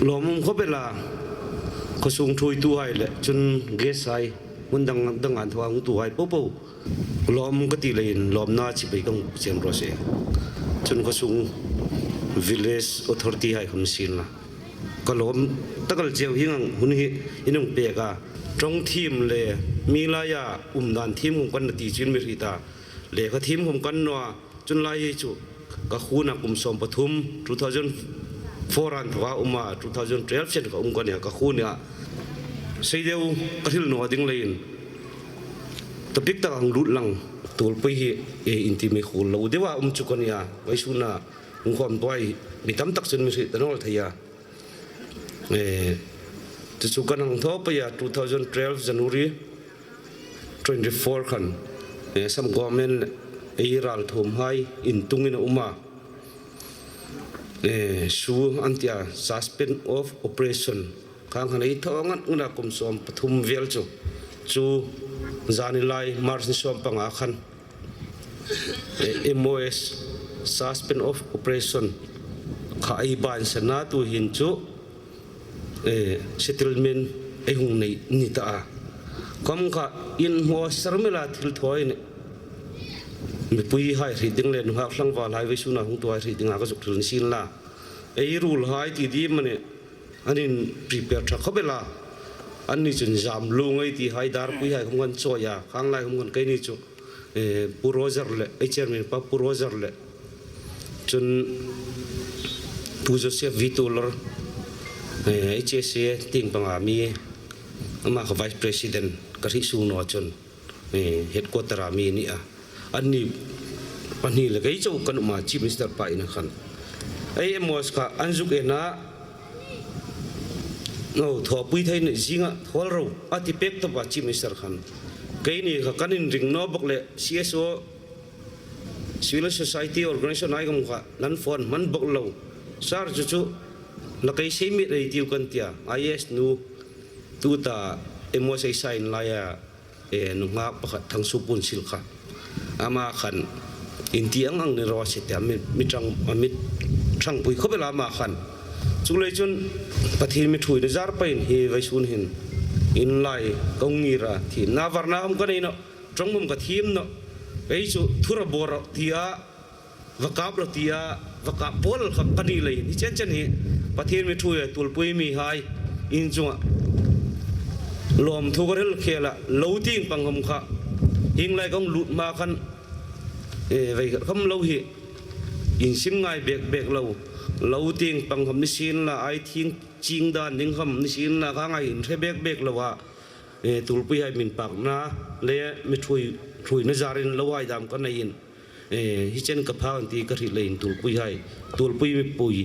หลอมเขาเป็นละเขาส่งถอยตัวให้แหละจนเกสไซมันดังงานทวางตัวให้ปุ๊บหลอมก็ตีเลยหลอมน่าชิบไปกังเสียงรถเสียจนเขาส่ง village authority ให้คำสินละก็หลอมตั้งแต่เจ้าหิ้งหุ่นหิ้งเปียกตรงทีมเลยมีลายดันทีมของกันตีจินเมริตาเลยก็ทีมของกันนัวจนลายจุก็คู่นักสมปทุม2004รันทว่ามา2012เช่นก็กันเนี่ยก็คู่เนี่ยเสียเดียวก็ที่หนูดิ้งเลยตบติกตะกังรุดลังตัวไปอินทิมีคู่เราเดี๋ยวว่าจุกันเนี่ยไว้สุนัขความตัวมีตั้มตักสินมิสิตนอลทยาจะสุกันหังท้อไป2012 January 24 คันสัมกอมเมนไอรัลทมไฮอินตุงินมาชูอันที่suspend of operation ข้างขณะที่ท้องงันกุมสมปฐุมเวลจูจานิไลมาร์ชสมปังอาคันMOS suspend of operation ข้าไอบานสนาตุหินจูsettlement ไอหงในนิตาคำข้าอินหัวสรมิลาทิลถอยเนี่ยมีปุยหายรีดิ้งเลยนุ่งหักหลังวาลายไว้สุนัขของตัวรีดิ้งหากระจุกถึงสินละไอ้รูลหายที่ดีมันเนี่ยอันนี้ prepare ทักเข้าไปละอันนี้จนจำลงไอ้ที่หายดาร์ปุยหายของกันโซยาข้างไล่ของกันใครนี่จูปูโรเซอร์เลยไอ้เชอร์แมนป้าปูโรเซอร์เลยจนผู้จะเสียวิตูลร์ไอ้เจสติงปังอามีมากับ vice president กระทิสูนอจนheadquarter อามีนี่อันนี้ปัญหาเลยก็ยิ่งจะกันมาชีฟมิสเตอร์ไปนะครับไอ้มอสก็อันจุกเอ็นะโอ้ทอปุยไทยเนี่ยจริงอ่ะทอเราอธิเป็กตัวชีฟมิสเตอร์ขันก็นี่ก็กันนี่ริงโนบอกเลย CSO Civil Society Organization ไอ้ก็มุขนั่นฟอนมันบอกเราสารจู่ๆแล้วก็ใช้มีดไอ้ที่กันเตีย IS นูตัวตามอสไอ้ไซน์ไล่นุ่งหักประคัดทั้งสุปุนสิลค่ะอามาขันอินเดียงังในรอเสถียรมิตรังปุยเขาไปลามาขันสุเลยจนปฏิมิถุยในจาร์ไปเฮไว้สุนหินอินไลกงงีระที่นาวารนาผมก็ได้เนาะตรงมุมกับทีมเนาะไอ้จุทุระบอร์ที่วกาบที่วกาบอลขับกันนี่เลยนี่เช่นเช่นนี้ปฏิมิถุยตัวปุยมีหายอินจังลมทุกเรื่องเคละเล่าทิ้งปังคำข้าหิงไรก็หลุดมาคันไปคำเล่าเหอินสิมง่ายเบกเล่าทิ้งปังคำนิสินละไอทิ้งจริงด้านนิ่งคำนิสินละข้างไอหินใช้เบกละว่าตุลปุยให้มินปากนะเลยไม่ช่วยนจารินละว่าดำกันในยินฮิเจนกับพาอันตีกระถิ่นเลยตุลปุยไม่ปุย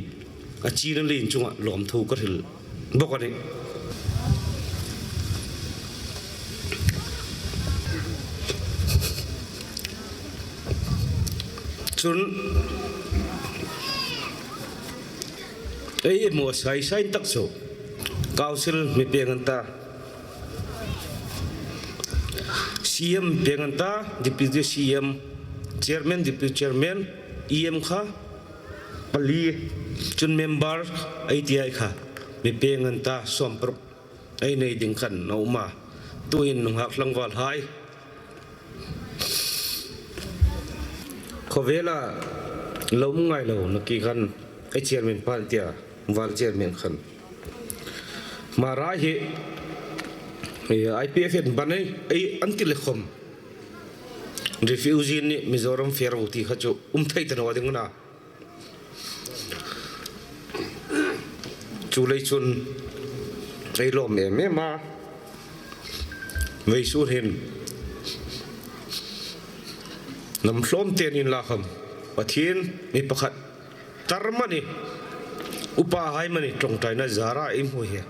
อาชีนั่นเลยจุงหลอมทุกกระถิ่นบอกกันนี่จนไอ้หมวดใส่ตักโซกาวซิลมีเพียงกันตาCM เพียงกันตา Deputy CM Chairman Deputy Chairman EM ค่ะปลีจน Member ITI ค่ะมีเพียงกันตาสมปรไอ้ในดิ่งขันเอามาตัวอินหนุ่งหักลังวาลหายขเวลาเราไม่ไงเรานักกีกันไอเชียร์เมนพาร์ตี้วาลเชียร์เมนขันมาร้ายIPF เห็นบ้านนี้ไออันที่เล็กคมรีฟิวจีนี่มิโซรัมเฟียร์วุฒิเขาจะไทยตันวัดยังไงจุเลยชุนไอลมเอ็มมาไม่สู้เห็นน้ำส้มเตียนินลาคำปะเทียนมีประคัดตารมันนี่อุปาหายมันนี่ตรงใจน่าจาระอิมหัวเหี้ย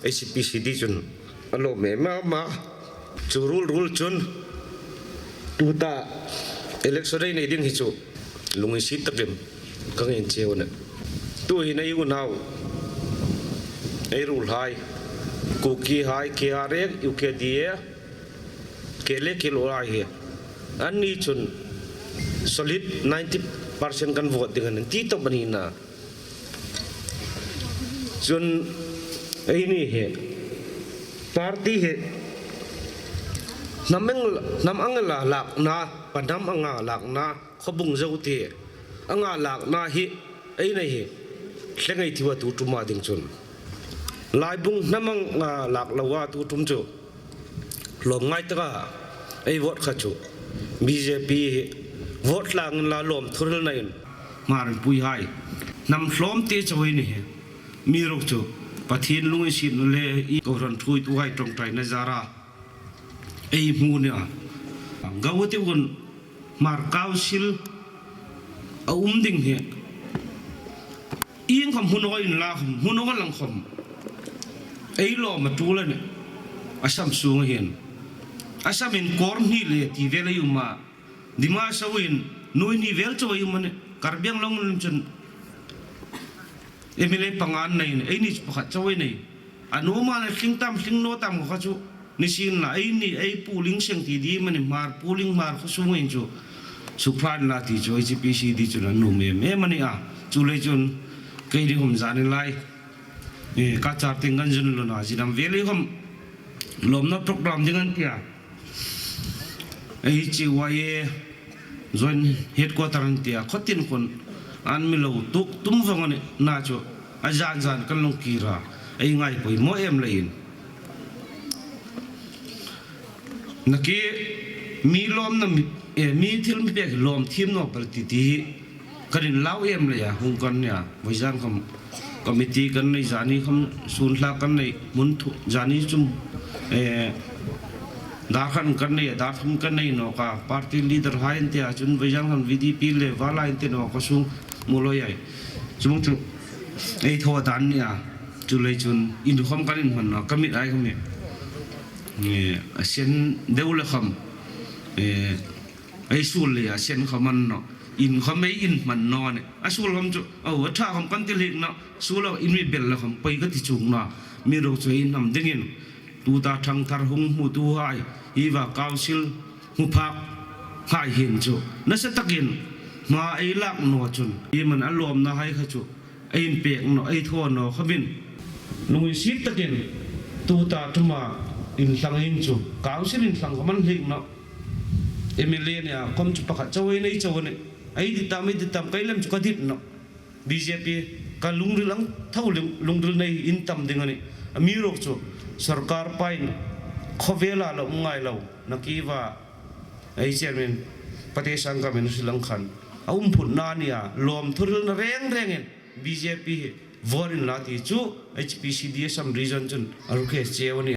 ไอซีพีซีดีจนอารมณ์มาจูรูลจนตัวตาเอเล็กซ์ได้ในดิ้งฮิจูลุงอิสิตเต็มกังเงินเชียวเนี่ยตัวหินอายุนาวไอรูลหายคุกกี้หายเคอาร์เอ็กยูเคดีเอเคเล็กเคโลอะไรเหี้ยอันนี้จนsolid 90% kan vote dengan nanti tak berina จนไอ้นี่เหปาร์ตี้เหน้ำอังลาหลักนาปนน้ำอังหลักนาขบุงเจ้าตีอังหลักนาเหไอ้นี่เหเรื่องไอ้ที่ว่าตูตุมาดิ่งจนลายบุงน้ำอังหลักละว่าตูตุมจูหลงไงตระไอ้วอดขจูBJP วอดลางลาลมทุเรศนั่นมาร์ปุยไฮนำล้อมเตะจอยนี่มีรกจูปะเทียนลุงสินเลยอีกรันทุยตัวไฮตรงใจนจาระไอ้มูเนี่ยกาวติวันมาร์กาวซิลเอาดิ่งเหอิงคำหุ่นอ้อยลาคำหุ่นอ้อยลังคำไอ้ล้อมาตัวเลยเนี่ยอาสัมสูงเห็นอาสัมเป็นคอร์นี่เลยที่เวลาอยู่มาดิมาสวินนุ้ยนี่เวลจะอยู่มันเนี่ยการเบี้ยงลงนั่นจนเอเมเล่ปังอันไหนไอ้นี่ปะขัดจะไว้ไหนอันนู้มาเนี่ยสิงตามสิงโนตามเขาจูนี่สินละไอ้นี่ไอ้ปูลิงเสียงที่ดีมันเนี่ยมาปูลิงมาเขาสูงเองจูสุพรรณลาที่จูไอ้จีพีซีดีจูนั่นนุ่มเอ็มมันเนี่ยจูเลยจนเคยดีผมจานี่ไล่เนี่ยกัจจาร์ติงกันจนลุนะจีนำเวลีผมลมนับโปรแกรมdengan dia ai chi wae join headquarter dia khotin kon an milo tuk tum vangane na cho ajan jan kan long kira ai ngai poi mo em lein naki mi lom na mi thil mi pek lom thim no par ti ti karin lau em le ya hung kan ya bojan kam committee kan nei jani kham sun la kan nei mun thu jani chum दाखन करने दाखन करने नो का party leader हाइन ते अचुन बजांग हम VDP ले वाला इंते नो को सुं मुलो याई सुं चु ए थो दान या चुले चुन इन खम करिन हन न कमिट आई खम ये असेन देउले खम ए सुल ले असेन खमन न इन खम ए इन मन न ने असुल खम चु औ था खम kan te lek na सुल इन mi bel la खम pai ga ti chung na mi ro chu in nam dingin tu ta thang thar hung mu tu hai iwa council mu phak hai hin chu na se takin ma ai lak no chun i man alom na hai kha chu ai pek no ai tho no khabin lungui sit takin tu ta thuma in sang hin chu council in sang man hik no MLA ne kom chu pakha chawai nei chawane ai di tam kai lam chu ka dit no BJP ka lungri lang thau lungri nei in tam dingani mi rok chu सरकार पाइन खवेला लो मुंगाई लो नकीवा ऐ चेयरमैन पतेशंग का मेनु श्रीलंकन अउम फुटनानिया लोम थुरल रेंग रेंगेन BJP वोरिन लाती चु HPCDS सम रीजन चुन अरुखे चेवनी